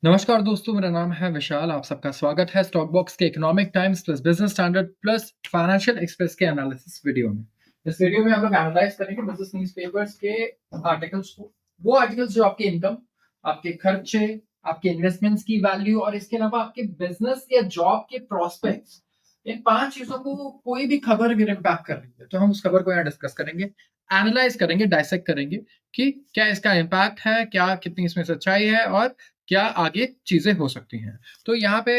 नमस्कार दोस्तों, मेरा नाम है विशाल। आप सबका स्वागत है स्टॉक बॉक्स के economic times plus business standard plus financial express के एनालिसिस वीडियो में। इस वीडियो में हम लोग एनालाइज करेंगे बिजनेस न्यूज़पेपर्स के आर्टिकल्स को। वो आर्टिकल्स जो आपके इनकम, आपके खर्चे, आपके इन्वेस्टमेंट्स की वैल्यू और इसके अलावा आपके बिजनेस या जॉब के प्रोस्पेक्ट्स, इन 5 चीजों को कोई भी खबर अगर इम्पैक्ट कर रही है तो हम उस खबर को यहाँ डिस्कस करेंगे, एनालाइज करेंगे, डाइसेक्ट करेंगे कि क्या इसका इम्पैक्ट है, क्या कितनी इसमें सच्चाई है और क्या आगे चीजें हो सकती हैं। तो यहाँ पे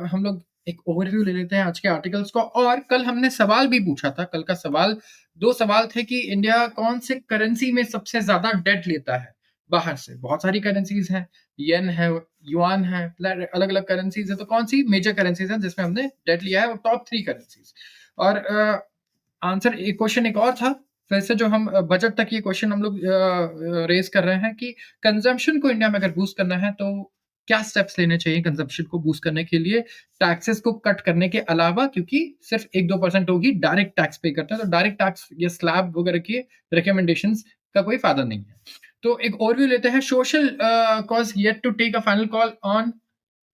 हम लोग एक ओवरव्यू ले लेते हैं आज के आर्टिकल्स को। और कल हमने सवाल भी पूछा था। कल का सवाल, 2 सवाल थे कि इंडिया कौन से करेंसी में सबसे ज्यादा डेट लेता है बाहर से। बहुत सारी करेंसीज हैं, येन है, युआन है, अलग अलग करेंसीज है। तो कौन सी मेजर करेंसीज हैं जिसमें हमने डेट लिया है, वो टॉप 3 करेंसीज। और आंसर एक क्वेश्चन एक और था। फिर से जो हम बजट तक ये क्वेश्चन हम लोग रेज कर रहे हैं कि कंजम्पशन को इंडिया में अगर बूस्ट करना है तो क्या स्टेप्स लेने चाहिए कंजम्पशन को बूस्ट करने के लिए, टैक्सेस को कट करने के अलावा, क्योंकि सिर्फ 1-2% होगी डायरेक्ट टैक्स पे करते हैं, तो डायरेक्ट टैक्स या स्लैब वगैरह के रिकमेंडेशंस का कोई फायदा नहीं है। तो एक ओवरव्यू लेते हैं। Social cause yet to take a final call on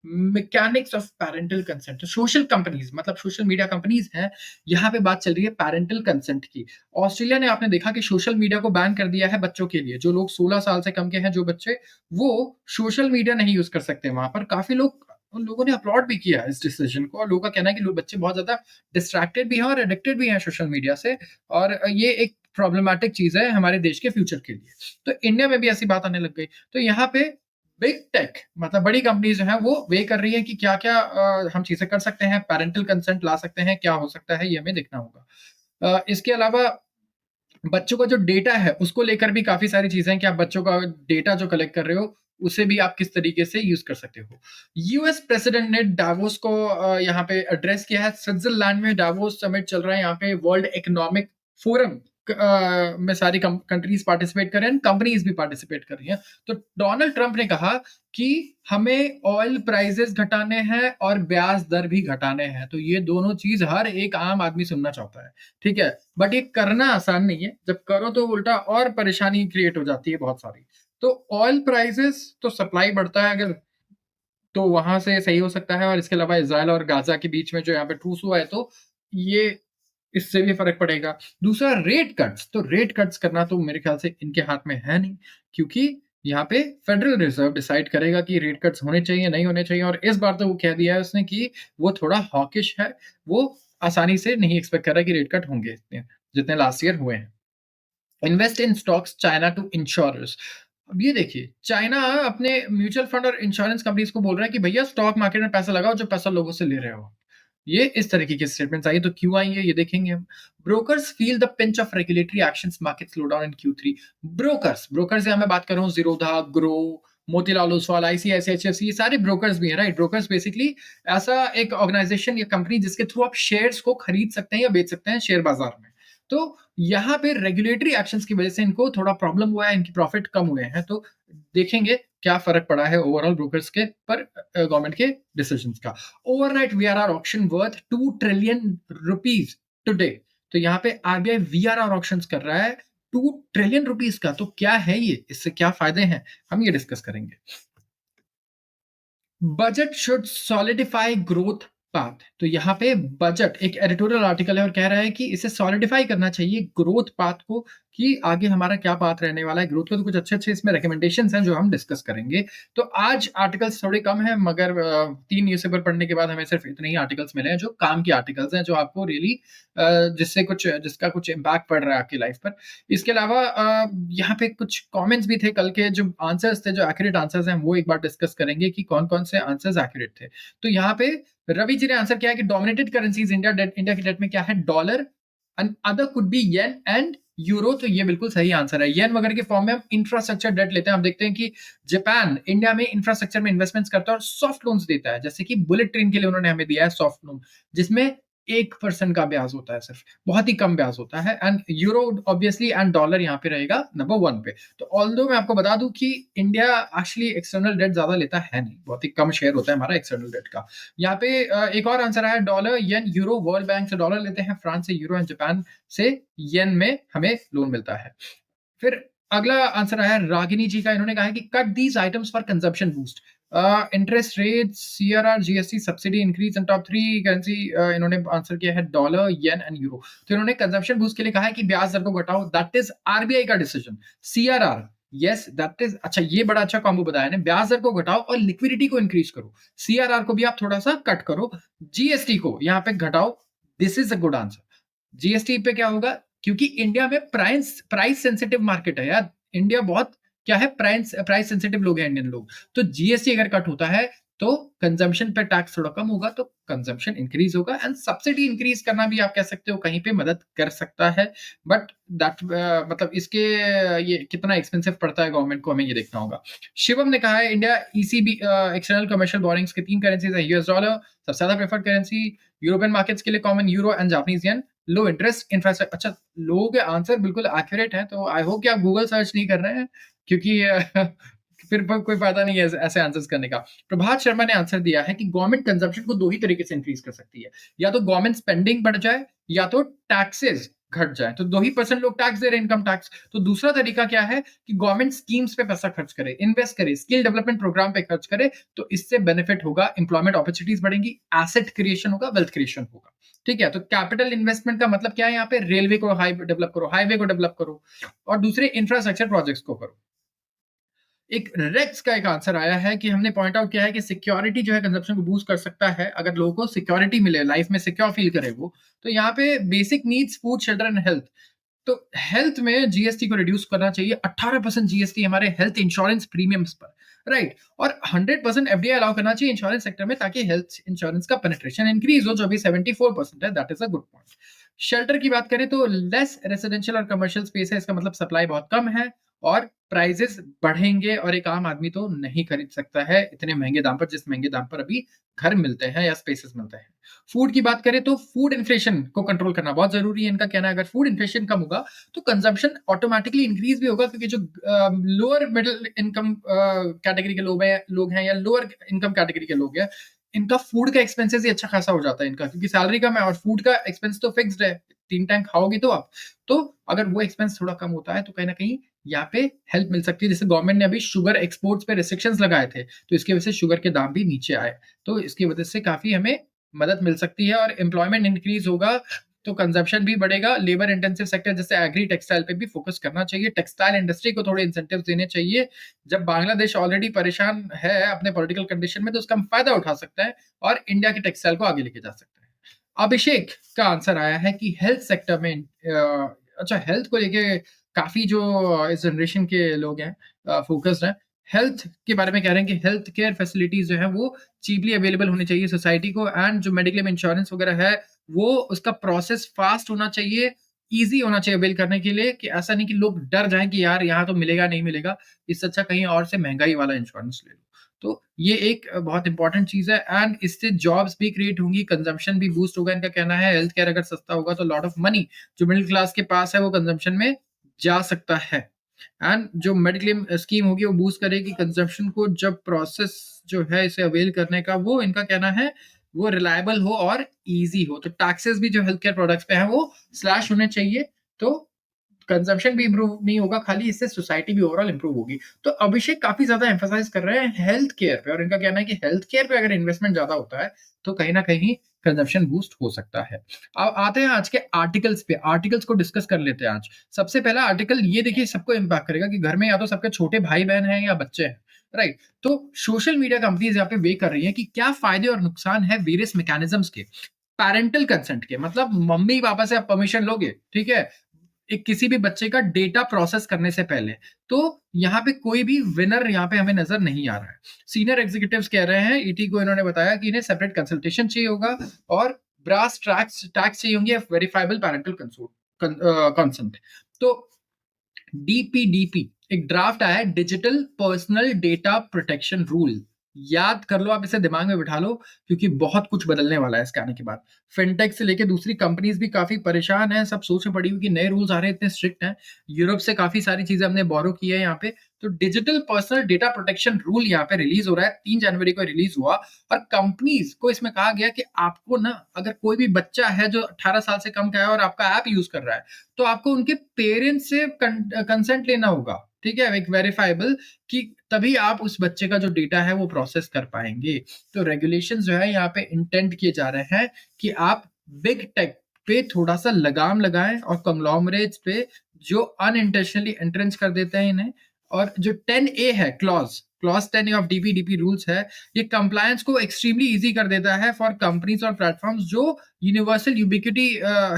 mechanics of parental consent. तो सोशल कंपनीज मतलब सोशल मीडिया कंपनीज हैं, यहाँ पे बात चल रही है पैरेंटल कंसेंट की। ऑस्ट्रेलिया ने आपने देखा कि सोशल मीडिया को बैन कर दिया है बच्चों के लिए। जो लोग 16 साल से कम के हैं, जो बच्चे, वो सोशल मीडिया नहीं यूज कर सकते। वहां पर काफी लोग, उन लोगों ने अपलॉड भी किया इस डिसीजन को। और लोगों का कहना है कि लोग, बच्चे बहुत ज्यादा डिस्ट्रैक्टेड भी हैं और एडिक्टेड भी हैं सोशल मीडिया से। और ये एक प्रॉब्लमेटिक चीज है हमारे देश के फ्यूचर के लिए। तो इंडिया में भी ऐसी बात आने लग गई। तो यहाँ पे बिग टेक मतलब बड़ी कंपनी जो है वो वे कर रही है कि क्या क्या हम चीजें कर सकते हैं, पैरेंटल कंसेंट ला सकते हैं, क्या हो सकता है, ये हमें देखना होगा। इसके अलावा बच्चों का जो डेटा है उसको लेकर भी काफी सारी चीजें हैं कि आप बच्चों का डेटा जो कलेक्ट कर रहे हो उसे भी आप किस तरीके से यूज कर सकते हो। यूएस प्रेसिडेंट ने डावोस को यहाँ पे एड्रेस किया है। स्विट्जरलैंड में डावोस समिट चल रहा है। यहाँ पे वर्ल्ड इकोनॉमिक फोरम में सारी कंट्रीज पार्टिसिपेट कर रहे हैं, कंपनीज भी पार्टिसिपेट कर रही हैं। तो डोनाल्ड ट्रंप ने कहा कि हमें ऑयल प्राइसेस घटाने हैं और ब्याज दर भी घटाने हैं। तो ये दोनों चीज हर एक आम आदमी सुनना चाहता है, ठीक है। बट ये करना आसान नहीं है। जब करो तो उल्टा और परेशानी क्रिएट हो जाती है बहुत सारी। तो ऑयल प्राइसेस, तो सप्लाई बढ़ता है अगर, तो वहां से सही हो सकता है। और इसके अलावा इसराइल और गाजा के बीच में जो यहाँ पे ठूस हुआ है, तो ये, इससे भी फर्क पड़ेगा। दूसरा रेट कट्स। तो रेट कट्स करना तो मेरे ख्याल से इनके हाथ में है नहीं, क्योंकि यहाँ पे फेडरल रिजर्व डिसाइड करेगा कि रेट कट्स होने चाहिए, नहीं होने चाहिए। और इस बार तो वो कह दिया है उसने कि वो थोड़ा हॉकिश है। वो आसानी से नहीं एक्सपेक्ट कर रहा कि रेट कट होंगे इतने जितने लास्ट ईयर हुए हैं। Invest in stocks China to insurers. अब ये देखिए, चाइना अपने म्यूचुअल फंड और इंश्योरेंस कंपनीज को बोल रहा है कि भैया स्टॉक मार्केट में पैसा लगाओ, जो पैसा लोगों से ले रहे हो। ये इस तरीके की स्टेटमेंट्स आई, तो क्यों आई है ये देखेंगे हम। Brokers feel the pinch of regulatory actions, market slow down in Q3। Brokers यहाँ मैं बात कर रहा हूँ, Zerodha, grow, Motilal Oswal, ICICI, HDFC, ये सारे ब्रोकर्स भी हैं, राइट। ब्रोकर्स बेसिकली ऐसा एक ऑर्गेनाइजेशन या कंपनी जिसके थ्रू आप शेयर्स को खरीद सकते हैं या बेच सकते हैं शेयर बाजार में। तो यहाँ पे रेगुलेटरी एक्शंस की वजह से इनको थोड़ा प्रॉब्लम हुआ है, इनकी प्रॉफिट कम हुए हैं। तो देखेंगे क्या फर्क पड़ा है ओवरऑल ब्रोकर्स के पर गवर्नमेंट के डिसीजंस का। Overnight VRR auction worth 2 trillion rupees today. तो यहाँ पे आरबीआई वीआरआर ऑक्शंस कर रहा है 2 ट्रिलियन रुपीज का। तो क्या है ये, इससे क्या फायदे हैं, हम ये डिस्कस करेंगे। Budget should solidify growth path. तो यहाँ पे बजट एक एडिटोरियल आर्टिकल है और कह रहा है कि इसे सॉलिडिफाई करना चाहिए ग्रोथ पाथ को, कि आगे हमारा क्या पाथ रहने वाला है ग्रोथ का। तो कुछ अच्छे अच्छे इसमें रिकमेंडेशंस हैं जो हम डिस्कस करेंगे। तो आज आर्टिकल्स थोड़े कम हैं, मगर 3 न्यूज़पेपर पढ़ने के बाद हमें सिर्फ इतने ही आर्टिकल्स मिले हैं जो काम के आर्टिकल्स हैं, जो आपको रियली जिसका कुछ इम्पैक्ट पड़ रहा है आपकी लाइफ पर। इसके अलावा यहाँ पे कुछ कमेंट्स भी थे कल के, जो आंसर्स थे, जो एक्यूरेट आंसर्स हैं, वो एक बार डिस्कस करेंगे कि कौन कौन से आंसर्स एक्यूरेट थे। तो यहाँ पे रवि जी ने आंसर किया है कि डोमिनेटेड करेंसीज इंडिया की डेट में क्या है, dollar, and other could be yen and euro. तो ये बिल्कुल सही आंसर है। येन वगैरह के फॉर्म में हम इंफ्रास्ट्रक्चर डेट लेते हैं। हम देखते हैं कि जापान इंडिया में इंफ्रास्ट्रक्चर में इन्वेस्टमेंट्स करता है और सॉफ्ट लोन्स देता है, जैसे कि बुलेट ट्रेन के लिए उन्होंने हमें दिया है सॉफ्ट लोन, जिसमें 1% का ब्याज होता है, सिर्फ बहुत ही कम ब्याज होता है। And euro obviously, and dollar यहाँ पे रहेगा नंबर 1 पे। तो ऑल्दो मैं आपको बता दूं कि इंडिया एक्चुअली एक्सटर्नल डेट ज्यादा लेता है नहीं, बहुत ही कम शेयर होता है हमारा एक्सटर्नल डेट का। यहाँ पे एक और आंसर आया, डॉलर, येन, यूरो। वर्ल्ड बैंक से डॉलर लेते हैं, फ्रांस से यूरो, एंड जापान से येन में हमें लोन मिलता है। फिर अगला आंसर आया रागिनी जी का। इन्होंने कहा है कि cut these items for consumption boost. Interest rate, CRR, GST, subsidy increase in top 3 currency. इन्होंने आंसर किया है डॉलर, येन एंड यूरो। तो इन्होंने कंजम्पशन बूस्ट के लिए कहा है कि ब्याज दर को घटाओ, दैट इज आरबीआई का decision. CRR, yes that is, अच्छा ये बड़ा अच्छा कॉम्बो बताया ने, ब्याज दर को घटाओ और लिक्विडिटी को इंक्रीज करो। सीआरआर को भी आप थोड़ा सा कट करो, जीएसटी को यहाँ पे घटाओ। This is a good answer. GST पे क्या होगा, क्योंकि इंडिया में प्राइस प्राइस सेंसिटिव मार्केट है यार। इंडिया बहुत क्या है, प्राइस प्राइस सेंसिटिव लोग हैं इंडियन लोग। तो जीएसटी अगर कट होता है तो कंजम्पशन पे टैक्स थोड़ा कम होगा, तो कंजम्पशन इंक्रीज होगा। एंड सब्सिडी इंक्रीज करना भी आप कह सकते हो कहीं पे मदद कर सकता है। बट दैट मतलब इसके ये कितना एक्सपेंसिव पड़ता है गवर्नमेंट को, हमें ये देखना होगा। शिवम ने कहा है India ECB external commercial borings के 3 करेंसीज है, यूएस डॉलर सबसे ज्यादा प्रेफर्ड करेंसी, यूरोपियन मार्केट्स के लिए common euro and Japanese yen, low interest infrastructure. अच्छा, लोगों के आंसर बिल्कुल एक्यूरेट है, तो आई होप कि आप गूगल सर्च नहीं कर रहे हैं, क्योंकि फिर कोई फायदा नहीं है ऐसे आंसर्स करने का। प्रभात शर्मा ने आंसर दिया है कि गवर्नमेंट कंजम्पशन को दो ही तरीके से इंक्रीज कर सकती है, या तो गवर्नमेंट स्पेंडिंग बढ़ जाए या तो टैक्सेस घट जाए। तो 2% लोग टैक्स दे रहे हैं, इनकम टैक्स। तो दूसरा तरीका क्या है कि गवर्नमेंट स्कीम्स पे पैसा खर्च करे, इन्वेस्ट करे, स्किल डेवलपमेंट प्रोग्राम पे खर्च करे, तो इससे बेनिफिट होगा, इंप्लॉयमेंट अपॉर्चुनिटीज बढ़ेंगी, एसेट क्रिएशन होगा, वेल्थ क्रिएशन होगा। ठीक है, तो कैपिटल इन्वेस्टमेंट का मतलब क्या है, यहाँ पे रेलवे को डेवलप करो, हाईवे को डेवलप करो, और दूसरे इंफ्रास्ट्रक्चर प्रोजेक्ट्स को करो। एक रेक्स का एक आंसर आया है कि हमने पॉइंट आउट किया है कि सिक्योरिटी जो है कंजप्शन को बूस्ट कर सकता है, अगर लोगों को सिक्योरिटी मिले, लाइफ में सिक्योर फील करे वो। तो यहाँ पे basic needs, food, shelter and health. तो हेल्थ में जीएसटी को रिड्यूस करना चाहिए, 18% जीएसटी हमारे हेल्थ इंश्योरेंस प्रीमियम्स पर, राइट। और 100% एफडीआई अलाउ करना चाहिए इंश्योरेंस सेक्टर में, ताकि हेल्थ इंश्योरेंस का पेनिट्रेशन इंक्रीज हो, जो अभी 74% है, that is a good point. Shelter की बात करें तो लेस रेसिडेंशियल और कमर्शियल स्पेस है, इसका मतलब सप्लाई बहुत कम है और प्राइजेस बढ़ेंगे, और एक आम आदमी तो नहीं खरीद सकता है इतने महंगे दाम पर, जिस महंगे दाम पर अभी घर मिलते हैं या स्पेसेस मिलते हैं। फूड की बात करें तो फूड इन्फ्लेशन को कंट्रोल करना बहुत जरूरी है, इनका कहना है अगर फूड इन्फ्लेशन कम होगा तो कंजम्पशन ऑटोमेटिकली इंक्रीज भी होगा, क्योंकि जो लोअर मिडिल इनकम कैटेगरी के लोग हैं या लोअर इनकम कैटेगरी के लोग हैं, इनका फूड का एक्सपेंसेस ही अच्छा खासा हो जाता है इनका, क्योंकि सैलरी कम है और फूड का एक्सपेंस तो फिक्स्ड है, 3 टाइम खाओगे तो आप। तो अगर वो एक्सपेंस थोड़ा कम होता है तो कहीं ना कहीं यहाँ पे हेल्प मिल सकती है। जैसे गवर्नमेंट ने अभी शुगर एक्सपोर्ट्स पे रिस्ट्रिक्शंस लगाए थे, तो इसकी वजह से शुगर के दाम भी नीचे आए, तो इसकी वजह से काफी हमें मदद मिल सकती है। और एम्प्लॉयमेंट इंक्रीज होगा तो कंजप्शन भी बढ़ेगा। लेबर इंटेंसिव सेक्टर जैसे एग्री टेक्सटाइल पे भी फोकस करना चाहिए, टेक्सटाइल इंडस्ट्री को थोड़े इंसेंटिव देने चाहिए। जब बांग्लादेश ऑलरेडी परेशान है अपने पॉलिटिकल कंडीशन में, तो उसका फायदा उठा सकता है और इंडिया की टेक्सटाइल को आगे लेके जा सकता है। अभिषेक का आंसर आया है कि हेल्थ सेक्टर में अच्छा, हेल्थ को लेके काफी जो इस जनरेशन के लोग हैं फोकस्ड हैं, हेल्थ के बारे में कह रहे हैं कि हेल्थ केयर फैसिलिटीज जो है वो चीपली अवेलेबल होनी चाहिए सोसाइटी को, एंड जो मेडिक्लेम इंश्योरेंस वगैरह है वो उसका प्रोसेस फास्ट होना चाहिए, ईजी होना चाहिए अवेल करने के लिए, कि ऐसा नहीं कि लोग डर जाएं कि यार यहाँ तो मिलेगा नहीं मिलेगा, इससे अच्छा कहीं और से महंगाई वाला इंश्योरेंस ले लो। तो ये एक बहुत इंपॉर्टेंट चीज है, एंड इससे जॉब्स भी क्रिएट होंगी, कंजम्पशन भी बूस्ट होगा, इनका कहना है हेल्थ केयर अगर सस्ता होगा तो लॉट ऑफ मनी जो मिडिल क्लास के पास है वो कंजम्पशन में जा सकता है। एंड जो मेडिक्लेम स्कीम होगी वो बूस्ट करेगी कंजम्पशन को, जब प्रोसेस जो है इसे अवेल करने का, वो इनका कहना है वो रिलायबल हो और इजी हो। तो टैक्सेस भी जो हेल्थ केयर प्रोडक्ट्स पे हैं वो स्लैश होने चाहिए, तो कंजम्पशन भी इंप्रूव नहीं होगा, खाली इससे सोसाइटी भी ओवरऑल इंप्रूव होगी। तो अभिषेक काफी ज्यादा एम्फेसाइज कर रहे हैं हेल्थ केयर पे, और इनका कहना है कि हेल्थ केयर पे अगर इन्वेस्टमेंट ज्यादा होता है तो कहीं ना कहीं कंजम्पशन बूस्ट हो सकता है। अब आते हैं आज के आर्टिकल्स पे, आर्टिकल्स को डिस्कस कर लेते हैं आज। सबसे पहला आर्टिकल ये देखिए, सबको इम्पैक्ट करेगा कि घर में या तो सबके छोटे भाई बहन हैं या बच्चे हैं, राइट। तो सोशल मीडिया कंपनीज यहाँ पे वे कर रही है कि क्या फायदे और नुकसान है वेरियस मैकेनिज्म्स के। पैरेंटल कंसेंट के मतलब मम्मी पापा से आप परमिशन लोगे, ठीक है, एक किसी भी बच्चे का डेटा प्रोसेस करने से पहले, तो यहाँ पे कोई भी विनर यहाँ पे हमें नजर नहीं आ रहा है। सीनियर एग्जीक्यूटिव्स कह रहे हैं, ईटी को इन्होंने बताया कि इन्हें सेपरेट कंसल्टेशन चाहिए होगा और ब्रास टैक्स चाहिए होंगे, वेरीफाइबल पैरेंटल कंसेंट। तो डीपीडीपी एक ड्राफ्ट आया है, digital personal data protection rule, याद कर लो, आप इसे दिमाग में बिठा लो, क्योंकि बहुत कुछ बदलने वाला है इसके आने के बाद। फिनटेक से लेके दूसरी कंपनीज भी काफी परेशान हैं, सब सोच में पड़ी हुई कि नए रूल्स आ रहे हैं इतने स्ट्रिक्ट हैं। यूरोप से काफी सारी चीजें हमने बोरो की है यहाँ पे। तो digital personal data protection rule यहाँ पे रिलीज हो रहा है, 3 जनवरी को रिलीज हुआ, और कंपनीज को इसमें कहा गया कि आपको ना, अगर कोई भी बच्चा है जो 18 साल से कम का है और आपका ऐप यूज कर रहा है, तो आपको उनके पेरेंट्स से कंसेंट लेना होगा। ठीक है, एक वेरिफाइबल, कि तभी आप उस बच्चे का जो डेटा है वो प्रोसेस कर पाएंगे। तो रेगुलेशन जो है यहाँ पे इंटेंट किए जा रहे हैं कि आप बिग टेक पे थोड़ा सा लगाम लगाएं और कंग्लोमरेट्स पे जो अनइंटेंशनली एंट्रेंच कर देते हैं इन्हें। और जो 10A है, clause 10A of DPDP rules है, ये कंप्लायंस को एक्सट्रीमली इजी कर देता है फॉर कंपनीज और प्लेटफॉर्म्स जो यूनिवर्सल यूबिक्विटी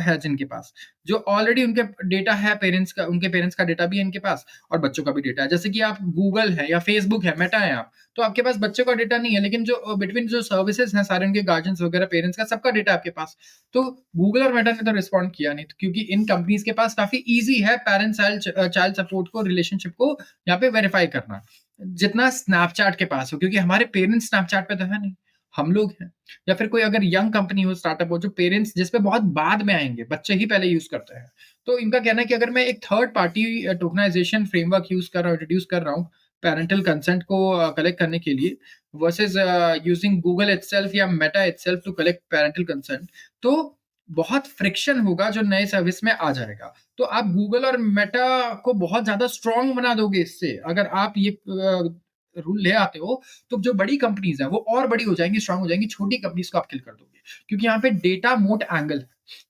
है जिनके पास, जो ऑलरेडी उनके डेटा है पेरेंट्स का, उनके पेरेंट्स का डेटा भी है इनके पास और बच्चों का भी डेटा है। जैसे कि आप गूगल है या फेसबुक है, मेटा है आप, तो आपके पास बच्चों का डेटा नहीं है, लेकिन जो बिटवीन जो सर्विसेज हैं सारे उनके गार्जियंस वगैरह पेरेंट्स का सबका डेटा आपके पास। तो गूगल और मेटा ने तो रिस्पॉन्ड किया नहीं, तो क्योंकि इन कंपनीज के पास काफी ईजी है पेरेंट्स चाइल्ड सपोर्ट को, रिलेशनशिप को यहाँ पे वेरीफाई करना, जितना स्नैपचैट के पास हो, क्योंकि हमारे पेरेंट्स स्नैपचैट पे तो है नहीं, हम लोग हैं। या फिर कोई अगर यंग कंपनी हो, स्टार्टअप हो, जो पेरेंट्स जिसपे बहुत बाद में आएंगे, बच्चे ही पहले यूज करते हैं, तो इनका कहना है कि अगर मैं एक third party tokenization framework use कर रहा हूँ, इंट्रोड्यूस कर रहा हूँ पेरेंटल कंसेंट को कलेक्ट करने के लिए, वर्सेज यूजिंग गूगल इटसेल्फ या Meta itself to collect parental consent, तो बहुत फ्रिक्शन होगा जो नए सर्विस में आ जाएगा। तो आप गूगल और मेटा को बहुत ज्यादा स्ट्रांग बना दोगे इससे, अगर आप ये रूल ले आते हो, तो जो बड़ी कंपनीज है वो और बड़ी हो जाएंगी, स्ट्रांग हो जाएंगी, छोटी कंपनीज को आप किल कर दोगे, क्योंकि यहाँ पे डेटा मोट एंगल है।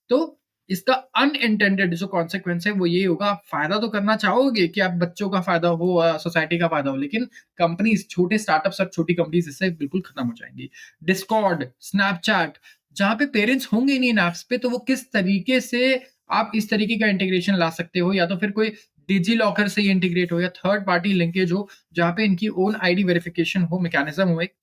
तो इसका अनइंटेंडेड जो कॉन्सिक्वेंस है वो ये होगा, आप फायदा तो करना चाहोगे कि आप बच्चों का फायदा हो, सोसाइटी का फायदा हो, लेकिन कंपनीज, छोटे स्टार्टअप्स और छोटी कंपनीज इससे बिल्कुल खत्म हो जाएंगी। डिस्कॉर्ड, स्नैपचैट, जहां पे पेरेंट्स होंगे नहीं इन ऐप्स पे, तो वो किस तरीके से आप इस तरीके का इंटीग्रेशन ला सकते हो, या तो फिर कोई डिजी लॉकर से इंटीग्रेट हो या थर्ड पार्टी लिंकेज हो, जहां पे इनकी ओन आईडी वेरिफिकेशन हो, मैकेनिज्म हो, एक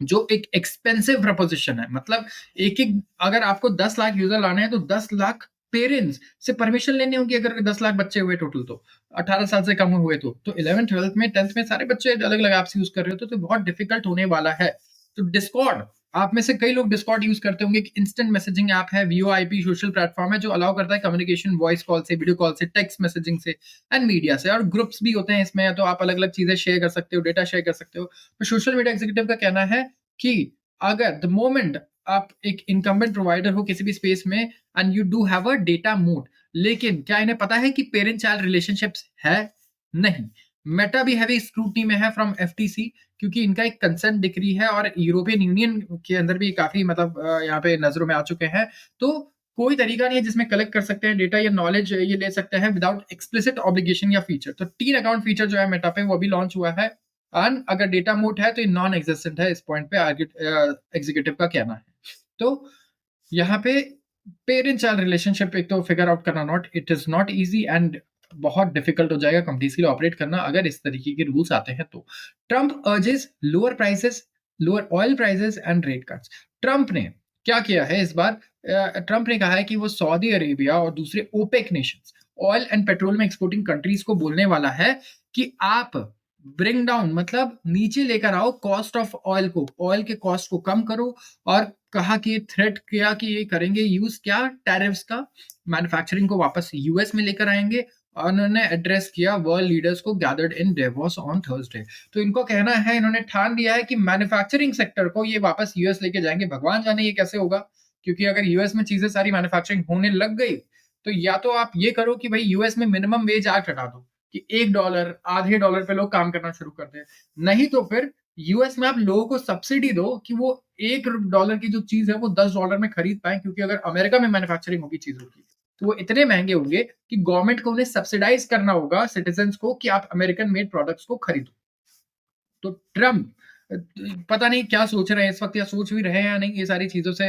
जो एक एक्सपेंसिव प्रपोजिशन है। मतलब एक एक, अगर आपको 10 लाख यूजर लाने हैं तो 10 लाख पेरेंट्स से परमिशन लेनी होगी, अगर 10 लाख बच्चे हुए टोटल, तो 18 साल से कम हुए तो 11th 12th में 10th में सारे बच्चे अलग अलग ऐप्स यूज कर रहे हो, तो बहुत डिफिकल्ट होने वाला है। तो डिस्कॉर्ड, आप में से कई लोग डिस्कॉर्ड यूज करते होंगे, इंस्टेंट मैसेजिंग ऐप है, वीओआईपी सोशल प्लेटफॉर्म है, जो अलाउ करता है कम्युनिकेशन वॉइस कॉल से, वीडियो कॉल से, टेक्स्ट मैसेजिंग से एंड मीडिया से, और ग्रुप्स भी होते हैं इसमें, तो आप अलग अलग चीजें शेयर कर सकते हो, डेटा शेयर कर सकते हो। तो सोशल मीडिया एग्जीक्यूटिव का कहना है कि अगर द मोमेंट आप एक इनकम्बेंट प्रोवाइडर हो किसी भी स्पेस में and you do have a data mode, लेकिन क्या इन्हें पता है कि पेरेंट चाइल्ड रिलेशनशिप्स है? नहीं। मेटा भी हैवी स्क्रूटनी में है फ्रॉम एफटीसी, क्योंकि इनका एक कंसेंट डिक्री है और यूरोपियन यूनियन के अंदर भी काफी मतलब यहाँ पे नजरों में आ चुके हैं। तो कोई तरीका नहीं है जिसमें कलेक्ट कर सकते हैं डेटा या नॉलेज ये ले सकते हैं विदाउट एक्सप्लिसिट ऑब्लिगेशन या फीचर। तो 3 अकाउंट फीचर जो है मेटा पे वो भी लॉन्च हुआ है, एंड अगर डेटा मोड है तो ये नॉन एग्जिस्टेंट है, इस पॉइंट पे एग्जीक्यूटिव का कहना है। तो यहाँ पे पेरेंट चाइल्ड रिलेशनशिप एक तो फिगर आउट करना not, it is not easy, and बहुत डिफिकल्ट हो जाएगा कंपनीज के लिए ऑपरेट करना अगर इस तरीके के रूल्स आते हैं तो। Trump urges lower prices, lower oil prices and rate cuts. Trump ने क्या किया है इस बार? ट्रम्प ने कहा है कि वो सऊदी अरेबिया और दूसरे OPEC nations, oil and petrol में एक्सपोर्टिंग कंट्रीज को बोलने वाला है कि आप ब्रिंग डाउन, मतलब नीचे लेकर आओ कॉस्ट ऑफ ऑयल को, ऑयल के कॉस्ट को कम करो। और कहा कि थ्रेट किया कि ये करेंगे यूज क्या, टैरिफ्स का, मैन्युफैक्चरिंग को वापस यूएस में लेकर आएंगे। और उन्होंने एड्रेस किया वर्ल्ड लीडर्स को gathered in Davos on Thursday. तो इनको कहना है, इन्होंने ठान लिया है कि मैन्युफैक्चरिंग सेक्टर को ये वापस यूएस लेके जाएंगे। भगवान जाने ये कैसे होगा, क्योंकि अगर यूएस में चीजें सारी मैन्युफैक्चरिंग होने लग गई, तो या तो आप ये करो कि भाई यूएस में मिनिमम वेज एक्ट हटा दो कि $1 आधे डॉलर पे लोग काम करना शुरू कर दें, नहीं तो फिर यूएस में आप लोगों को सब्सिडी दो कि वो $1 की जो चीज है वो $10 में खरीद पाए, क्योंकि अगर अमेरिका में मैन्युफैक्चरिंग होगी चीजों की तो वो इतने महंगे होंगे कि गवर्नमेंट को उन्हें सब्सिडाइज करना होगा सिटीजन्स को कि आप अमेरिकन मेड प्रोडक्ट्स को खरीदो। तो ट्रम्प पता नहीं क्या सोच रहे हैं इस वक्त, या सोच भी रहे हैं या नहीं ये सारी चीजों से,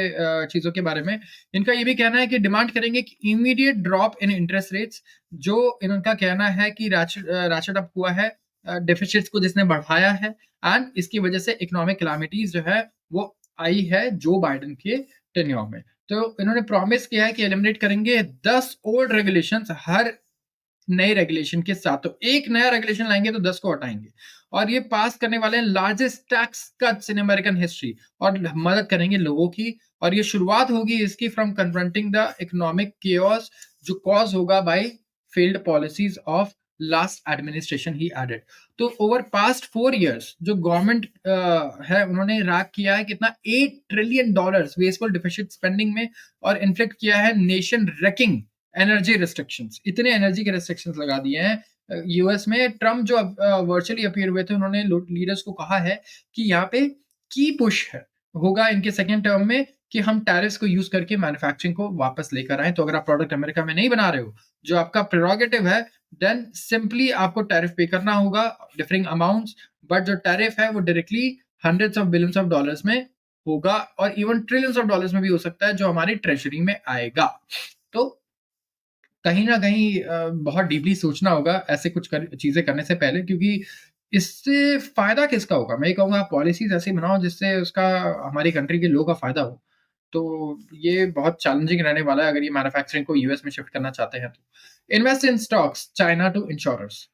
चीजों के बारे में। इनका ये भी कहना है कि डिमांड करेंगे कि immediate drop in interest rates, जो इनका कहना है कि राशेट अप हुआ है डेफिसिट्स को जिसने बढ़ाया है, एंड इसकी वजह से इकोनॉमिक कैलामिटीज जो है वो आई है जो बाइडेन के टेन्योर में। तो इन्होंने प्रॉमिस किया है कि एलिमिनेट करेंगे 10 ओल्ड रेगुलेशंस हर नए रेगुलेशन के साथ। तो एक नया रेगुलेशन लाएंगे तो 10 को हटाएंगे, और ये पास करने वाले हैं largest tax cuts in American history, और मदद करेंगे लोगों की। और ये शुरुआत होगी इसकी from confronting the economic chaos जो कॉज होगा by failed policies of last administration, he added. तो ओवर पास्ट 4 इयर्स जो गवर्नमेंट है उन्होंने रैक किया है कितना, $8 ट्रिलियन वेस्टफुल डिफिसिट स्पेंडिंग में, और इन्फ्लिक्ट किया है नेशन रेकिंग एनर्जी रिस्ट्रिक्शंस, इतने एनर्जी के रिस्ट्रिक्शंस लगा दिए हैं यूएस में ट्रम्प जो वर्चुअली अपीयर हुए थे, उन्होंने लीडर्स को कहा है कि यहाँ पे की पुश है होगा इनके सेकेंड टर्म में कि हम टैरिफ्स को यूज करके मैन्युफैक्चरिंग को वापस लेकर आए। तो अगर आप प्रोडक्ट अमेरिका में नहीं बना रहे हो, जो आपका प्रेरोगेटिव है, देन सिंपली आपको टैरिफ पे करना होगा, डिफरिंग अमाउंट्स, बट जो टैरिफ है वो directly hundreds of billions of dollars में होगा और इवन ट्रिलियंस ऑफ डॉलर्स में भी हो सकता है, जो हमारी ट्रेजरी में आएगा। तो कहीं न कहीं बहुत डीपली सोचना होगा ऐसे कुछ चीज़ें करने से पहले, क्योंकि इससे फ़ायदा किसका होगा? मैं ये कहूँगा आप पॉलिसीज़ ऐसी बनाओ जिससे उसका हमारी कंट्री के लोगों का फ़ायदा हो। तो ये बहुत चैलेंजिंग रहने वाला है अगर ये मैन्युफैक्चरिंग को यूएस में शिफ्ट करना चाहते हैं तो। Invest in stocks, China to insurers.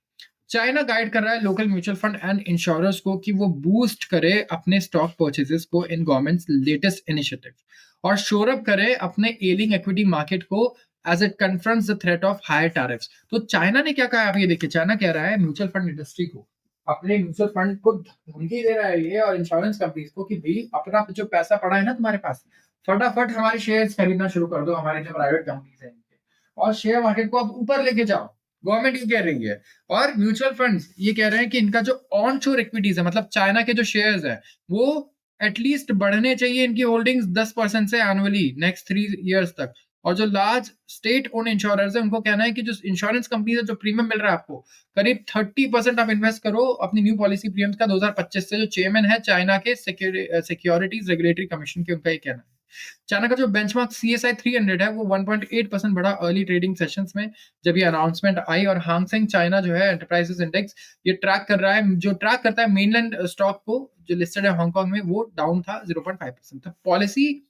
China guide कर रहा है local mutual fund and insurers को कि वो बूस्ट करे अपने स्टॉक परचेजेस को इन गवर्नमेंट्स लेटेस्ट इनिशिएटिव और शोर अप करे अपने एलिंग इक्विटी मार्केट को as it confronts the threat of higher tariffs. तो चाइना ने क्या कहा है, आप ये देखिए, चाइना कह रहा है म्यूचुअल फंड इंडस्ट्री को, अपने म्यूचुअल फंड को धमकी दे रहा है ये और इंश्योरेंस कंपनीज को कि भाई अपना जो पैसा पड़ा है ना तुम्हारे पास, फटाफट हमारे शेयर्स खरीदना शुरू कर दो, हमारे जो प्राइवेट कंपनीज हैं इनके, और शेयर मार्केट को आप ऊपर लेके जाओ। गवर्नमेंट ये कह रही है। और म्यूचुअल फंड्स ये कह रहे हैं कि इनका जो ऑन शोर इक्विटीज है, मतलब चाइना के जो शेयर्स है, वो एटलीस्ट बढ़ने चाहिए इनकी होल्डिंग्स 10% से एनुअली नेक्स्ट 3 इयर्स तक। और जो लार्ज स्टेट ओन इंश्योरर्स है, उनको कहना है कि जो इंश्योरेंस कंपनी है, जो प्रीमियम मिल रहा है आपको, करीब 30% आप इन्वेस्ट करो अपनी न्यू पॉलिसी प्रीमियम का 2025 से। जो चेयरमैन है चाइना के सिक्योरिटीज रेगुलेटरी कमीशन के, उनका ये कहना है। चाइना का जो बेंचमार्क CSI 300 है वो 1.8% बढ़ा अर्ली ट्रेडिंग सेशंस में जब ये अनाउंसमेंट आई। और हांगसेंग चाइना जो है एंटरप्राइजेस इंडेक्स, ये ट्रैक कर रहा है, जो ट्रैक करता है मेनलैंड स्टॉक को जो लिस्टेड है हांगकांग में, वो डाउन था 0.5%। तो पॉलिसी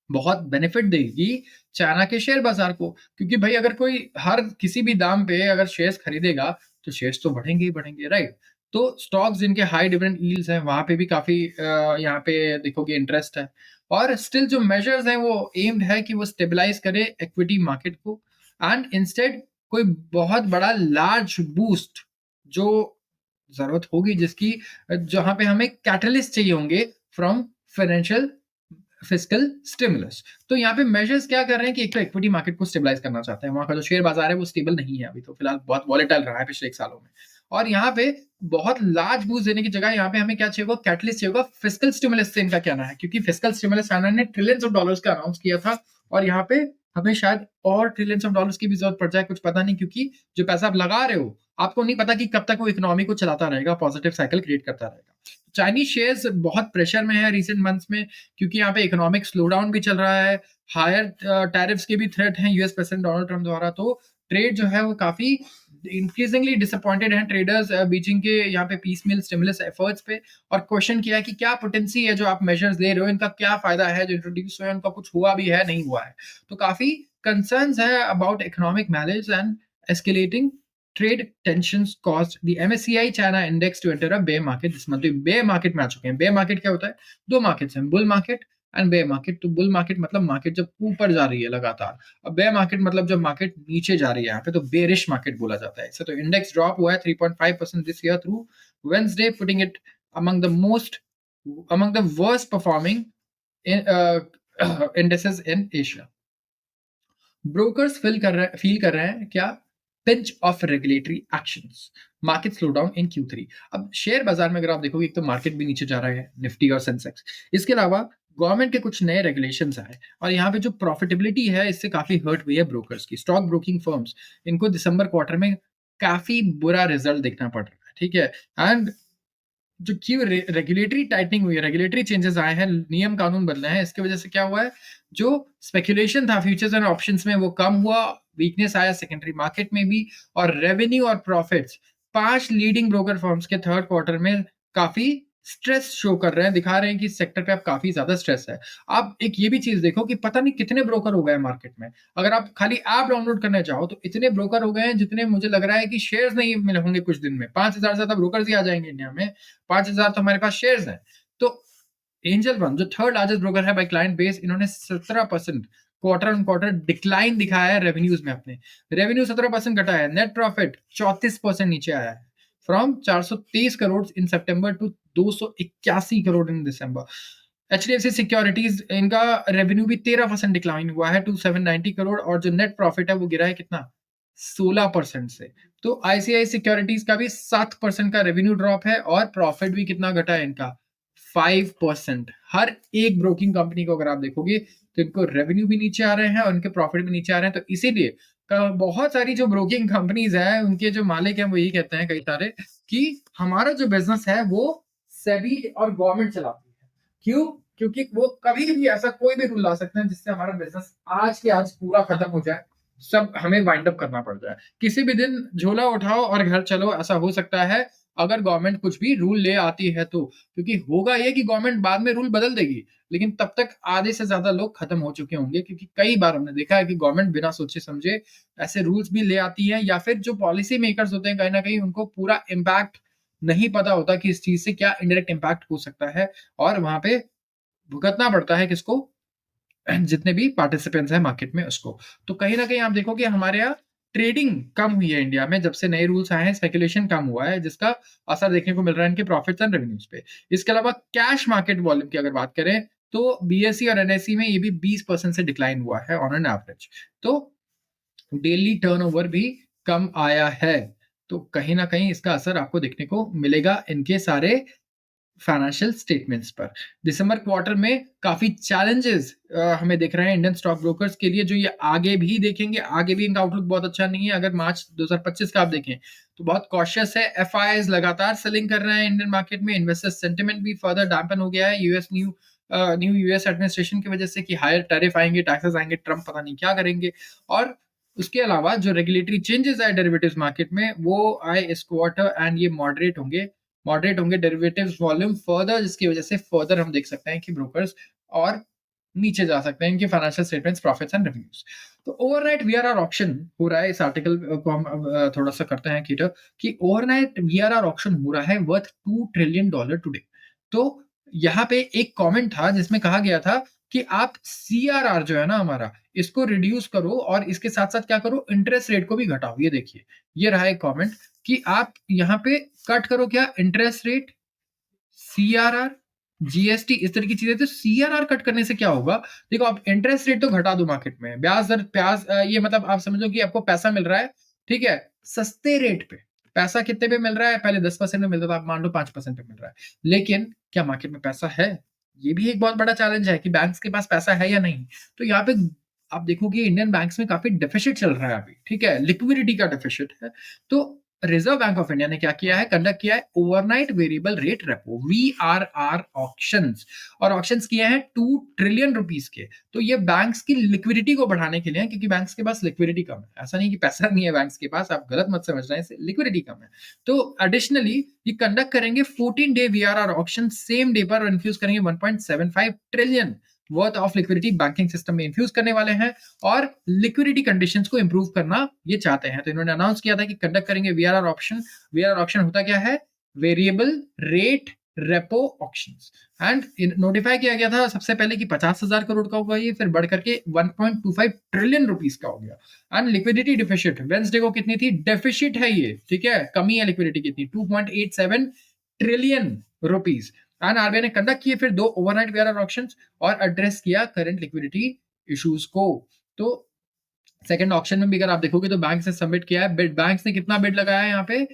बहुत बेनिफिट देगी चाइना के शेयर बाजार को, क्योंकि भाई अगर कोई हर किसी भी दाम पे अगर शेयर्स खरीदेगा तो शेयर्स तो बढ़ेंगे ही बढ़ेंगे, राइट। तो स्टॉक्स जिनके हाई डिविडेंड यील्ड्स हैं वहां पे भी काफी यहाँ पे देखोगे इंटरेस्ट है। और स्टिल जो मेजर्स हैं वो एम्ड है कि वो स्टेबलाइज करे इक्विटी मार्केट को, एंड इंस्टेड कोई बहुत बड़ा लार्ज बूस्ट जो जरूरत होगी, जिसकी जहां पे हमें कैटलिस्ट चाहिए होंगे फ्रॉम फाइनेंशियल फिस्कल स्टिमुलस। तो यहाँ पे मेजर्स क्या कर रहे हैं कि एक तो इक्विटी मार्केट को स्टेबलाइज करना चाहते हैं, वहां का जो शेयर बाजार है वो स्टेबल नहीं है अभी, तो फिलहाल बहुत वॉलेटाइल रहा है पिछले 1 सालों में। और यहाँ पे बहुत लार्ज बूस्ट देने की जगह यहाँ पे हमें क्या चाहिए होगा, कैटलिस्ट चाहिए होगा फिस्कल स्टिमुलस से। इनका कहना है क्योंकि फिस्कल स्टिमुलस चाइना ने ट्रिलियंस ऑफ डॉलर्स का अनाउंस किया था, और यहाँ पे हमें शायद और ट्रिलियंस ऑफ डॉलर्स की भी जरूरत पड़ जाए, कुछ पता नहीं, क्योंकि जो पैसा आप लगा रहे हो आपको नहीं पता कि कब तक वो इकोनॉमी को चलाता रहेगा, पॉजिटिव साइकिल क्रिएट करता रहेगा। चाइनीज शेयर्स बहुत प्रेशर में है रिसेंट मंथ्स में, क्योंकि यहाँ पे इकोनॉमिक स्लो डाउन भी चल रहा है, हायर टैरिफ्स के भी थ्रेट हैं यूएस प्रेसिडेंट डोनाल्ड ट्रम्प द्वारा। तो ट्रेड जो है वो काफी इंक्रीजिंगली डिसअपॉइंटेड हैं ट्रेडर्स बीजिंग के यहाँ पे पीस मिल स्टिमुलस एफर्ट्स पे, और क्वेश्चन किया है कि क्या पोटेंसी है जो आप मेजर्स ले रहे हो, इनका क्या फायदा है, जो इंट्रोड्यूस हुआ है उनका कुछ हुआ भी है नहीं हुआ है। तो काफी कंसर्न्स है about economic malaise and escalating trade tensions caused the MSCI China index to enter a bear market this month। तो bear market में आ चुके हैं। bear market क्या होता है? दो मार्केट्स हैं, bull market and bear market। तो बुल मार्केट मतलब मार्केट जब ऊपर जा रही है लगातार, और bear market मतलब जब मार्केट नीचे जा रही है यहाँ पे, तो bearish मार्केट बोला जाता है इसे। तो इंडेक्स ड्रॉप हुआ है 3.5% this year through Wednesday, putting it among the worst performing indices in Asia। Brokers feel कर रहे हैं क्या, pinch of regulatory actions, market slow down in Q3। अब शेयर बाजार में अगर आप देखोगे, एक तो मार्केट भी नीचे जा रहा है, निफ्टी और सेंसेक्स। इसके अलावा गवर्नमेंट के कुछ नए रेगुलेशंस आए, और यहाँ पे जो प्रॉफिटेबिलिटी है इससे काफी हर्ट हुई है ब्रोकर्स की। स्टॉक ब्रोकिंग फर्म्स, इनको दिसंबर क्वार्टर में काफी बुरा रिजल्ट देखना पड़ रहा है, ठीक है। एंड जो क्यों रेगुलेटरी टाइटनिंग हुई है, रेगुलेटरी चेंजेस आए हैं, नियम कानून बदले हैं, इसकी वजह से क्या हुआ है, जो स्पेकुलेशन था फ्यूचर्स एंड ऑप्शंस में वो कम हुआ, वीकनेस आया सेकेंडरी मार्केट में भी, और रेवेन्यू और प्रॉफिट्स 5 लीडिंग ब्रोकर फर्म्स के थर्ड क्वार्टर में काफी स्ट्रेस शो कर रहे हैं, दिखा रहे हैं कि सेक्टर पे अब काफी ज्यादा स्ट्रेस है। आप एक ये भी चीज देखो कि पता नहीं कितने ब्रोकर हो गए मार्केट में। अगर आप खाली ऐप डाउनलोड करने चाहो तो इतने ब्रोकर हो गए हैं जितने मुझे लग रहा है कि शेयर्स नहीं मिले होंगे कुछ दिन में। 5,000 से ज्यादा ब्रोकर्स ही आ जाएंगे इंडिया में, 5,000 तो हमारे पास शेयर्स हैं। तो एंजल वन जो थर्ड लार्जेस्ट ब्रोकर है बाय क्लाइंट बेस, इन्होंने 17% क्वार्टर ऑन क्वार्टर डिक्लाइन दिखाया है रेवेन्यूज में। अपने रेवेन्यू 17% घटा है, नेट प्रॉफिट 34% नीचे आया है, from 423 crore in September to 281 crore in December. HDFC securities, इनका रेवेन्यू भी 13% डिक्लाइन हुआ है टू 790 करोड़, और जो नेट प्रॉफिट है वो गिरा है कितना, 16% से। तो आईसीआई सिक्योरिटीज का भी 7% का रेवेन्यू ड्रॉप है और प्रॉफिट भी कितना घटा है इनका, 5%। हर एक ब्रोकिंग कंपनी को अगर आप देखोगे तो इनको रेवेन्यू भी नीचे आ रहे हैं और इनके प्रॉफिट भी नीचे आ रहे हैं। तो इसीलिए बहुत सारी जो ब्रोकिंग कंपनीज है उनके जो मालिक हैं वो यही कहते हैं कई सारे कि हमारा जो बिजनेस है वो सेबी और गवर्नमेंट चलाती है। क्यों? क्योंकि वो कभी भी ऐसा कोई भी रूल ला सकते हैं जिससे हमारा बिजनेस आज के आज पूरा खत्म हो जाए, सब हमें वाइंड अप करना पड़ जाए। किसी भी दिन झोला उठाओ और घर चलो, ऐसा हो सकता है अगर गवर्नमेंट कुछ भी रूल ले आती है तो। क्योंकि होगा ये कि गवर्नमेंट बाद में रूल बदल देगी, लेकिन तब तक आधे से ज्यादा लोग खत्म हो चुके होंगे। क्योंकि कई बार हमने देखा है कि गवर्नमेंट बिना सोचे समझे ऐसे रूल्स भी ले आती है, या फिर जो पॉलिसी मेकर्स होते हैं कहीं ना कहीं उनको पूरा इम्पैक्ट नहीं पता होता कि इस चीज से क्या इनडायरेक्ट इम्पैक्ट हो सकता है, और वहां पे भुगतना पड़ता है किसको, जितने भी पार्टिसिपेंट्स हैं मार्केट में उसको। तो कहीं ना कहीं आप देखोगे हमारे यहाँ ट्रेडिंग कम हुई है इंडिया में, जब से नए रूल्स आए हैं स्पेकुलेशन कम हुआ है, जिसका असर देखने को मिल रहा है इनके प्रॉफिट्स एंड रेवेन्यूज पे। इसके अलावा कैश मार्केट वॉल्यूम की अगर बात करें तो बीएसई और एनएसई में ये भी 20% से डिक्लाइन हुआ है ऑन एन एवरेज। तो डेली टर्नओवर भी कम आया है। तो कहीं ना कहीं इसका असर आपको देखने को मिलेगा इनके सारे फाइनेंशियल स्टेटमेंट्स पर। दिसंबर क्वार्टर में काफी चैलेंजेस हमें दिख रहे हैं इंडियन स्टॉक ब्रोकर्स के लिए, जो ये आगे भी देखेंगे। आगे भी इनका आउटलुक बहुत अच्छा नहीं है। अगर मार्च 2025 का आप देखें तो बहुत कॉशियस है। एफआईआईज लगातार सेलिंग कर रहे हैं इंडियन मार्केट में। इन्वेस्टर सेंटिमेंट भी फर्दर डैम्पन हो गया है यूएस न्यू यूएस एडमिनिस्ट्रेशन की वजह से कि हायर टैरिफ आएंगे, टैक्सेस आएंगे, ट्रम्प पता नहीं क्या करेंगे। और उसके अलावा जो रेगुलेटरी चेंजेस आए डेरिवेटिव्स मार्केट में वो आए इस क्वार्टर, एंड ये मॉडरेट होंगे डेरिवेटिव्स वॉल्यूम फर्दर, जिसकी वजह से फर्दर हम देख सकते हैं कि ब्रोकर्स और नीचे जा सकते हैं इनके financial statements, profits and revenues. तो ओवरनाइट वीआरआर ऑक्शन हो रहा है। इस आर्टिकल को हम थोड़ा सा करते हैं कीटर कि ओवरनाइट वीआरआर ऑक्शन हो रहा है वर्थ $2 ट्रिलियन टुडे। तो यहाँ पे एक कमेंट था जिसमें कहा गया था कि आप सीआरआर जो है ना हमारा, इसको रिड्यूस करो और इसके साथ साथ क्या करो, इंटरेस्ट रेट को भी घटाओ। ये देखिए, ये रहा एक कमेंट कि आप यहाँ पे कट करो क्या, इंटरेस्ट रेट, सीआरआर, जीएसटी, इस तरह की चीजें। तो सीआरआर कट करने से क्या होगा, देखो आप इंटरेस्ट रेट तो घटा दो मार्केट में, ब्याज दर ये मतलब आप समझो कि आपको पैसा मिल रहा है, ठीक है, सस्ते रेट पे। पैसा कितने पे मिल रहा है, पहले 10% में मिलता था, आप मान लो 5% पे मिल रहा है। लेकिन क्या मार्केट में पैसा है? ये भी एक बहुत बड़ा चैलेंज है कि बैंक्स के पास पैसा है या नहीं। तो यहाँ पे आप देखोगे इंडियन बैंक्स में काफी डेफिसिट चल रहा है अभी, ठीक है, लिक्विडिटी का डेफिसिट है। तो रिजर्व बैंक ऑफ इंडिया ने क्या किया है, कंडक्ट किया है overnight variable rate repo VRR auctions, और ऑक्शंस किए हैं $2 ट्रिलियन के। तो ये बैंक्स की लिक्विडिटी को बढ़ाने के लिए है, क्योंकि बैंक्स के पास लिक्विडिटी कम है। ऐसा नहीं कि पैसा नहीं है बैंक्स के पास, आप गलत मत समझ रहे हैं, लिक्विडिटी कम है। तो एडिशनली ये कंडक्ट करेंगे 14-day VRR auction same day पर, और इन्फ्यूज करेंगे 1.75 trillion worth of liquidity banking system में इन्फ्यूज करने वाले हैं, और लिक्विडिटी कंडीशंस को इंप्रूव करना ये चाहते हैं। तो इन्होंने अनाउंस किया था कि कंडक्ट करेंगे वीआरआर ऑप्शन। वीआरआर ऑप्शन होता क्या है, variable rate repo auctions. And notify किया गया था सबसे पहले कि 50,000 करोड़ का होगा ये, फिर बढ़ करके 1.25 ट्रिलियन रुपीस का हो गया। एंड लिक्विडिटी डिफिशिट वेंसडे को कितनी थी, डेफिशिट है ये, ठीक है, कमी है लिक्विडिटी कितनी, 2.87 ट्रिलियन रुपीस। एंड आरबीआई ने कंडक्ट किए फिर 2 ओवरनाइट वीआरआर ऑक्शंस और एड्रेस किया करंट लिक्विडिटी इश्यूज को। तो सेकंड ऑक्शन में भी अगर आप देखोगे तो बैंक ने सबमिट किया है बिड, बैंक ने कितना बिड लगाया है यहाँ पे,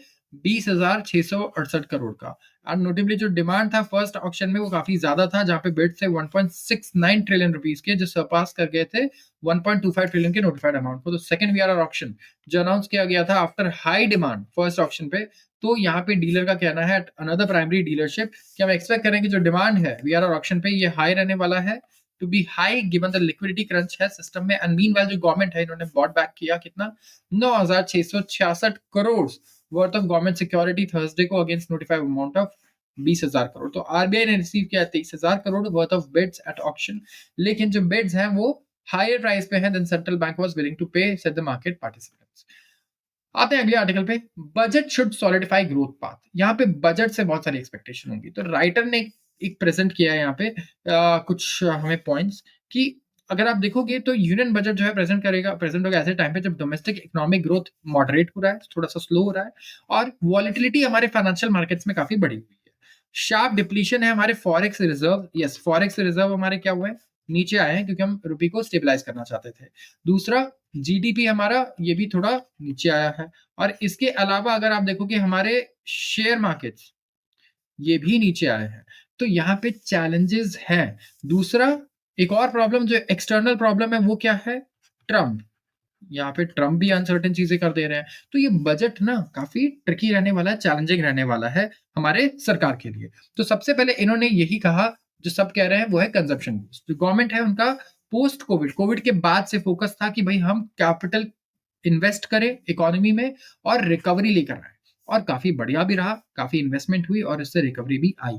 20,668 करोड़ का। और नोटेबली जो डिमांड था फर्स्ट ऑक्शन में वो काफी ज्यादा था, जहां पे बिड थे 1.69 ट्रिलियन रुपीस के, जो सरपास कर गए थे 1.25 ट्रिलियन के नोटिफाइड अमाउंट को। तो सेकंड वीआरआर ऑक्शन जो अनाउंस किया गया था after high demand first auction पे, तो यहाँ पे डीलर का कहना है अनदर प्राइमरी डीलरशिप कि हम एक्सपेक्ट करेंगे जो डिमांड है वीआरआर ऑक्शन पे ये हाई रहने वाला है, to be high given the liquidity crunch है सिस्टम में। एंड मीनवाइल जो गवर्नमेंट है इन्होंने बॉट बैक किया कितना, 9,666 crore worth of government security Thursday को against notified amount of 20,000 crore. तो आरबीआई ने रिसीव किया 23,000 crore worth of bids at auction, लेकिन जो बिड्स हैं वो हायर प्राइस पे हैं than central bank was willing to pay, said the market participants. आते हैं अगले आर्टिकल पे, budget should solidify growth path. यहाँ पे बजट से बहुत सारी एक्सपेक्टेशन होंगी। तो राइटर ने एक प्रेजेंट किया है यहाँ पे कुछ हमें पॉइंट्स कि अगर आप देखोगे तो यूनियन बजट जो है प्रेजेंट होगा ऐसे टाइम पे जब डोमेस्टिक इकोनॉमिक ग्रोथ मॉडरेट हो रहा है, थोड़ा सा स्लो हो रहा है, और वॉलिटिलिटी हमारे फाइनेंशियल मार्केट्स में काफी बढ़ी हुई है। शार्प डिप्लीशन है हमारे forex reserve, yes forex reserve हमारे क्या हुए हैं, नीचे आए हैं क्योंकि हम रुपये को स्टेबलाइज करना चाहते थे। दूसरा, जीडीपी हमारा ये भी थोड़ा नीचे आया है, और इसके अलावा अगर आप देखो कि हमारे शेयर मार्केट्स ये भी नीचे आए हैं, तो यहाँ पे चैलेंजेस हैं। दूसरा, एक और प्रॉब्लम जो एक्सटर्नल प्रॉब्लम है वो क्या है? ट्रम्प। यहाँ पे ट्रम्प भी अनसर्टेन चीजें कर दे रहे हैं, तो ये बजट ना काफी ट्रिकी रहने वाला है, चैलेंजिंग रहने वाला है हमारे सरकार के लिए। तो सबसे पहले इन्होंने यही कहा, जो सब कह रहे हैं वो है कंजप्शन बूस्ट। जो गवर्नमेंट है उनका पोस्ट कोविड के बाद से फोकस था कि भाई हम कैपिटल इन्वेस्ट करें इकोनॉमी में और रिकवरी लेकर आए, और काफी बढ़िया भी रहा, काफी इन्वेस्टमेंट हुई और इससे रिकवरी भी आई।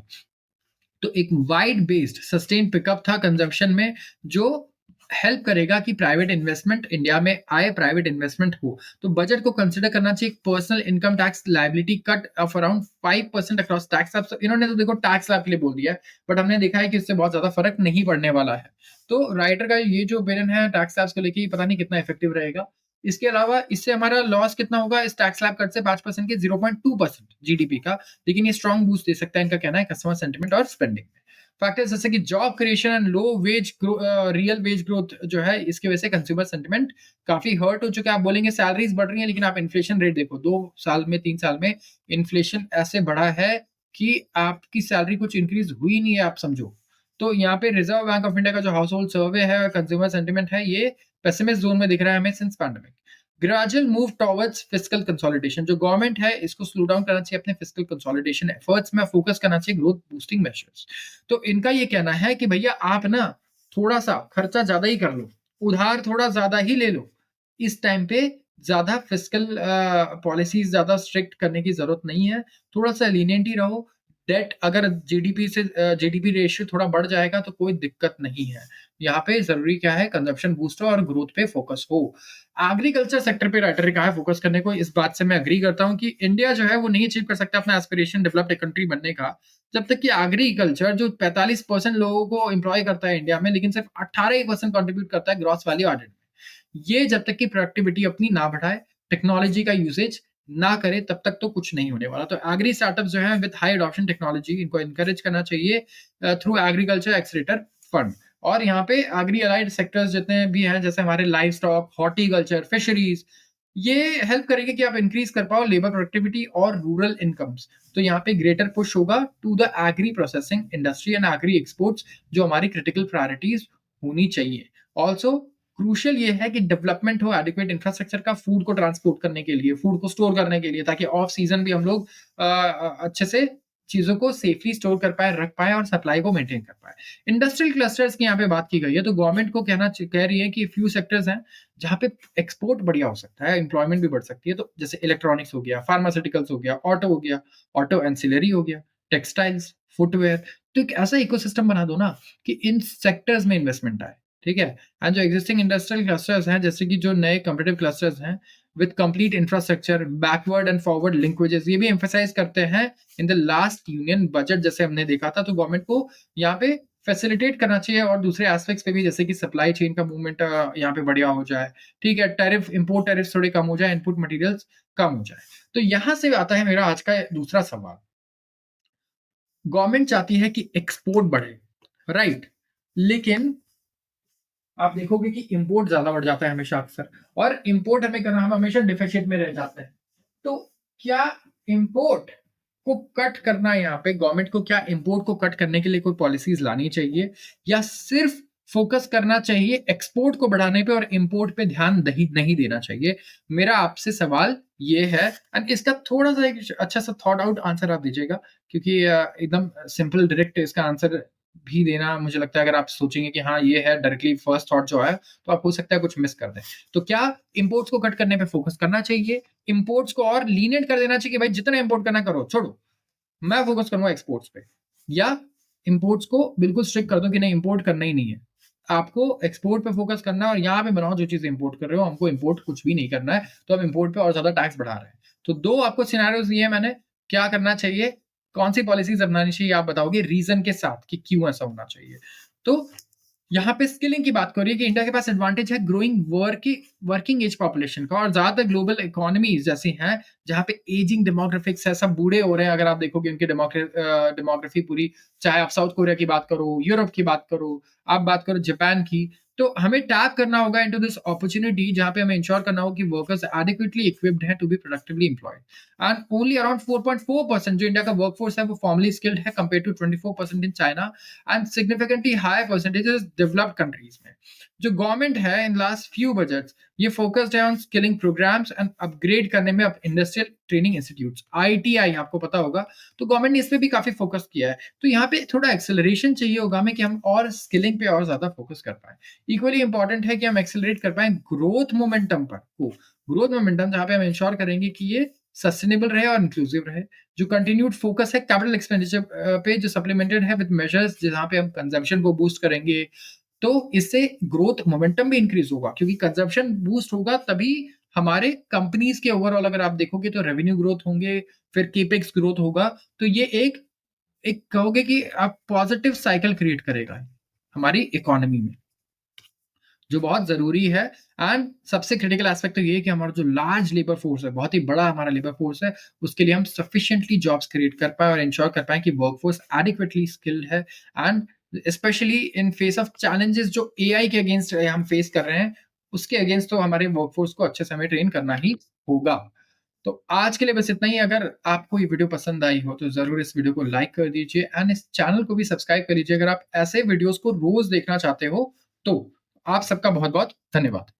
तो एक वाइड बेस्ड सस्टेन पिकअप था कंजम्पशन में, जो हेल्प करेगा कि प्राइवेट इन्वेस्टमेंट इंडिया में आए, प्राइवेट इन्वेस्टमेंट हो। तो बजट को कंसिडर करना चाहिए personal income tax liability cut off around 5% across tax. अब इन्होंने तो देखो टैक्स स्लैब के लिए बोल दिया है, बट हमने देखा है कि इससे बहुत ज्यादा फर्क नहीं पड़ने वाला है। तो राइटर का ये जो ओपिनियन है टैक्स स्लैब्स को लेके, पता नहीं कितना इफेक्टिव रहेगा। इसके अलावा इससे हमारा लॉस कितना होगा इस टैक्स स्लैब कट से? 5% के 0.2% जीडीपी का, लेकिन ये स्ट्रॉन्ग बूस्ट दे सकता है, इनका कहना है, कस्टमर सेंटिमेंट और स्पेंडिंग में। फैक्टर्स जैसे कि job creation and low wage real wage growth जो है, इसकी वजह से कंज्यूमर सेंटिमेंट काफी हर्ट हो चुका है। आप बोलेंगे सैलरीज बढ़ रही है, लेकिन आप इन्फ्लेशन रेट देखो, 2 साल में 3 साल में इन्फ्लेशन ऐसे बढ़ा है कि आपकी सैलरी कुछ इंक्रीज हुई नहीं है, आप समझो। तो यहाँ पे रिजर्व बैंक ऑफ इंडिया का जो हाउस होल्ड सर्वे है, कंज्यूमर सेंटिमेंट है, ये पेसिमिस्ट जोन में दिख रहा है हमें since pandemic. Gradual move towards fiscal consolidation, जो गवर्नमेंट है इसको स्लो डाउन करना चाहिए, अपने फिस्कल कंसोलिडेशन एफर्ट्स में फोकस करना चाहिए, ग्रोथ बूस्टिंग मेजर्स। तो इनका ये कहना है कि भैया आप ना थोड़ा सा खर्चा ज्यादा ही कर लो, उधार थोड़ा ज्यादा ही ले लो, इस टाइम पे ज्यादा फिस्कल पॉलिसीज ज्यादा स्ट्रिक्ट करने की जरूरत नहीं है, थोड़ा सा लीनियंट ही रहो। डेट अगर जीडीपी रेशियो थोड़ा बढ़ जाएगा तो कोई दिक्कत नहीं है। यहाँ पे जरूरी क्या है? कंजप्शन बूस्ट हो और ग्रोथ पे फोकस हो। एग्रीकल्चर सेक्टर पे राइटर ने कहा है फोकस करने को, इस बात से मैं अग्री करता हूँ कि इंडिया जो है वो नहीं अचीव कर सकता अपना एस्पिरेशन डेवलप्ड कंट्री बनने का जब तक कि एग्रीकल्चर जो 45% लोगों को एम्प्लॉय करता है इंडिया में, लेकिन सिर्फ 18% कंट्रीब्यूट करता है ग्रॉस वैल्यू एडेड में, ये जब तक कि प्रोडक्टिविटी अपनी ना बढ़ाए, टेक्नोलॉजी का यूसेज ना करे, तब तक तो कुछ नहीं होने वाला। तो एग्री स्टार्टअप जो है विद हाई अडॉप्शन टेक्नोलॉजी, इनको एनकरेज करना चाहिए थ्रू एग्रीकल्चर एक्सलेटर फंड। और यहाँ पे एग्री अलाइड सेक्टर्स जितने भी हैं, जैसे हमारे लाइव स्टॉक, हॉर्टिकल्चर, फिशरीज, ये हेल्प करेंगे कि आप इंक्रीज कर पाओ लेबर प्रोडक्टिविटी और रूरल इनकम्स। तो यहाँ पे ग्रेटर पुश होगा to the agri processing industry and agri exports, जो हमारी क्रिटिकल प्रायोरिटीज होनी चाहिए। ऑल्सो क्रूशियल ये है कि डेवलपमेंट हो एडिक्वेट इंफ्रास्ट्रक्चर का, फूड को ट्रांसपोर्ट करने के लिए, फूड को स्टोर करने के लिए, ताकि ऑफ सीजन भी हम लोग अच्छे से चीजों को सेफली स्टोर कर पाए, रख पाए और सप्लाई को मेंटेन कर पाए। इंडस्ट्रियल क्लस्टर्स की यहाँ पे बात की गई है, तो गवर्नमेंट को कह रही है कि फ्यू सेक्टर्स हैं जहाँ पे एक्सपोर्ट बढ़िया हो सकता है, एम्प्लॉयमेंट भी बढ़ सकती है। तो जैसे इलेक्ट्रॉनिक्स हो गया, फार्मास्यूटिकल्स हो गया, ऑटो हो गया, ऑटो एंसिलरी हो गया, टेक्सटाइल्स, फुटवेयर। तो एक ऐसा इकोसिस्टम बना दो ना कि इन सेक्टर्स में इन्वेस्टमेंट आए, ठीक है। एंड जो एग्जिस्टिंग इंडस्ट्रियल क्लस्टर्स हैं, जैसे कि जो नए कॉम्पिटिटिव क्लस्टर्स हैं with complete infrastructure, backward and forward linkages, ये भी एम्फेसाइज करते हैं in the last union budget, जैसे हमने देखा था। तो गवर्नमेंट को यहाँ पे फैसिलिटेट करना चाहिए, और दूसरे एस्पेक्ट्स पे भी, जैसे कि सप्लाई चेन का मूवमेंट यहाँ पे बढ़िया हो जाए, ठीक है, टैरिफ, इंपोर्ट टैरिफ थोड़े कम हो जाए, इनपुट मटेरियल्स कम हो जाए। तो यहाँ से आता है मेरा आज का दूसरा सवाल। गवर्नमेंट चाहती है कि एक्सपोर्ट बढ़े, राइट, लेकिन आप देखोगे कि इंपोर्ट ज्यादा बढ़ जाता है हमेशा अक्सर, और इंपोर्ट हमें करना, हम हमेशा डिफिसिट में रह जाते हैं। तो क्या इंपोर्ट को कट करना, यहाँ पे गवर्नमेंट को क्या इंपोर्ट को कट करने के लिए कोई पॉलिसीज लानी चाहिए, या सिर्फ फोकस करना चाहिए एक्सपोर्ट को बढ़ाने पे और इंपोर्ट पे ध्यान नहीं देना चाहिए? मेरा आपसे सवाल ये है, एंड इसका थोड़ा सा एक अच्छा सा थॉट आउट आंसर आप दीजिएगा, क्योंकि एकदम सिंपल डायरेक्ट इसका आंसर भी देना, मुझे लगता है अगर आप सोचेंगे कि हाँ ये है डायरेक्टली फर्स्ट थॉट जो है, तो आप हो सकता है कुछ मिस कर दें। तो क्या इंपोर्ट्स को कट करने पे फोकस करना चाहिए, इंपोर्ट्स को और लीनियंट कर देना चाहिए कि भाई जितना इंपोर्ट करना करो, छोड़ो, मैं फोकस करूंगा एक्सपोर्ट्स पे, या इंपोर्ट्स को बिल्कुल स्ट्रिक्ट कर दो कि नहीं, इंपोर्ट करना ही नहीं है, आपको एक्सपोर्ट पे फोकस करना है, और यहाँ पे बनाओ जो चीज इंपोर्ट कर रहे हो, हमको इंपोर्ट कुछ भी नहीं करना है, तो हम इंपोर्ट पे और ज्यादा टैक्स बढ़ा रहे हैं। तो दो आपको सिनेरियोज दिए मैंने, क्या करना चाहिए, कौन सी पॉलिसीज अपनानी चाहिए, आप बताओगे रीजन के साथ कि क्यों ऐसा होना चाहिए। तो यहाँ पे स्किलिंग की बात करिए कि इंडिया के पास एडवांटेज है ग्रोइंग वर्किंग एज पॉपुलेशन का, और ज्यादातर ग्लोबल इकोनॉमीज जैसी हैं जहाँ पे एजिंग डेमोग्राफिक्स है, सब बूढ़े हो रहे हैं। अगर आप देखोगे उनकी डेमोग्राफी पूरी, चाहे आप साउथ कोरिया की बात करो, यूरोप की बात करो, आप बात करो जापान की, तो हमें टैप करना होगा इनटू दिस अपॉर्चुनिटी जहाँ पे हमें इंश्योर करना होगा कि वर्कर्स एडिक्वेटली इक्विप्ड है to be productively employed. And only around 4.4% जो इंडिया का वर्कफोर्स है वो फॉर्मली स्किल्ड है compare to 24% in China, and significantly high percentages developed countries में। जो गवर्नमेंट है इन लास्ट फ्यू बजट्स, ये फोकस्ड है on skilling programmes and upgrade करने में अब इंडस्ट्रियल ट्रेनिंग इंस्टीट्यूट्स, आईटीआई आपको पता होगा, तो गवर्नमेंट ने इस पे भी काफी फोकस किया है। तो यहाँ पे थोड़ा एक्सेलरेशन चाहिए होगा हमें कि हम और स्किलिंग पे और ज्यादा फोकस कर पाए। इक्वली इंपॉर्टेंट है कि हम एक्सेलरेट कर पाए ग्रोथ मोमेंटम पर, ग्रोथ मोमेंटम जहाँ पे हम इंश्योर करेंगे कि ये सस्टेनेबल रहे और इंक्लूसिव रहे। जो कंटिन्यूड फोकस है कैपिटल एक्सपेंडिचर पे, जो सप्लीमेंटेड है विद मेजर्स जहाँ पे हम कंजम्पशन को बूस्ट करेंगे, तो इससे ग्रोथ मोमेंटम भी इंक्रीज होगा, क्योंकि कंजम्पशन बूस्ट होगा तभी हमारे कंपनीज के ओवरऑल अगर आप देखोगे तो रेवेन्यू ग्रोथ होंगे, फिर केपेक्स ग्रोथ होगा। तो ये एक एक कहोगे कि आप पॉजिटिव साइकिल क्रिएट करेगा हमारी इकोनॉमी में, जो बहुत ज़रूरी है। एंड सबसे क्रिटिकल एस्पेक्ट तो ये है कि हमारा जो लार्ज लेबर फोर्स है, बहुत ही बड़ा हमारा लेबर फोर्स है, उसके लिए हम सफिशिएंटली जॉब्स क्रिएट कर पाएँ और इंश्योर कर पाएँ कि वर्कफोर्स एडिक्वेटली स्किल्ड है। And specially in face of challenges जो एआई के अगेंस्ट हम फेस कर रहे हैं, उसके अगेंस्ट तो हमारे वर्कफोर्स को अच्छे से हमें ट्रेन करना ही होगा। तो आज के लिए बस इतना ही। अगर आपको ये वीडियो पसंद आई हो तो ज़रूर इस वीडियो को लाइक कर दीजिए एंड इस चैनल को भी सब्सक्राइब कर लीजिए अगर आप ऐसे वीडियोज़ को रोज़ देखना चाहते हो तो। आप सबका बहुत-बहुत धन्यवाद।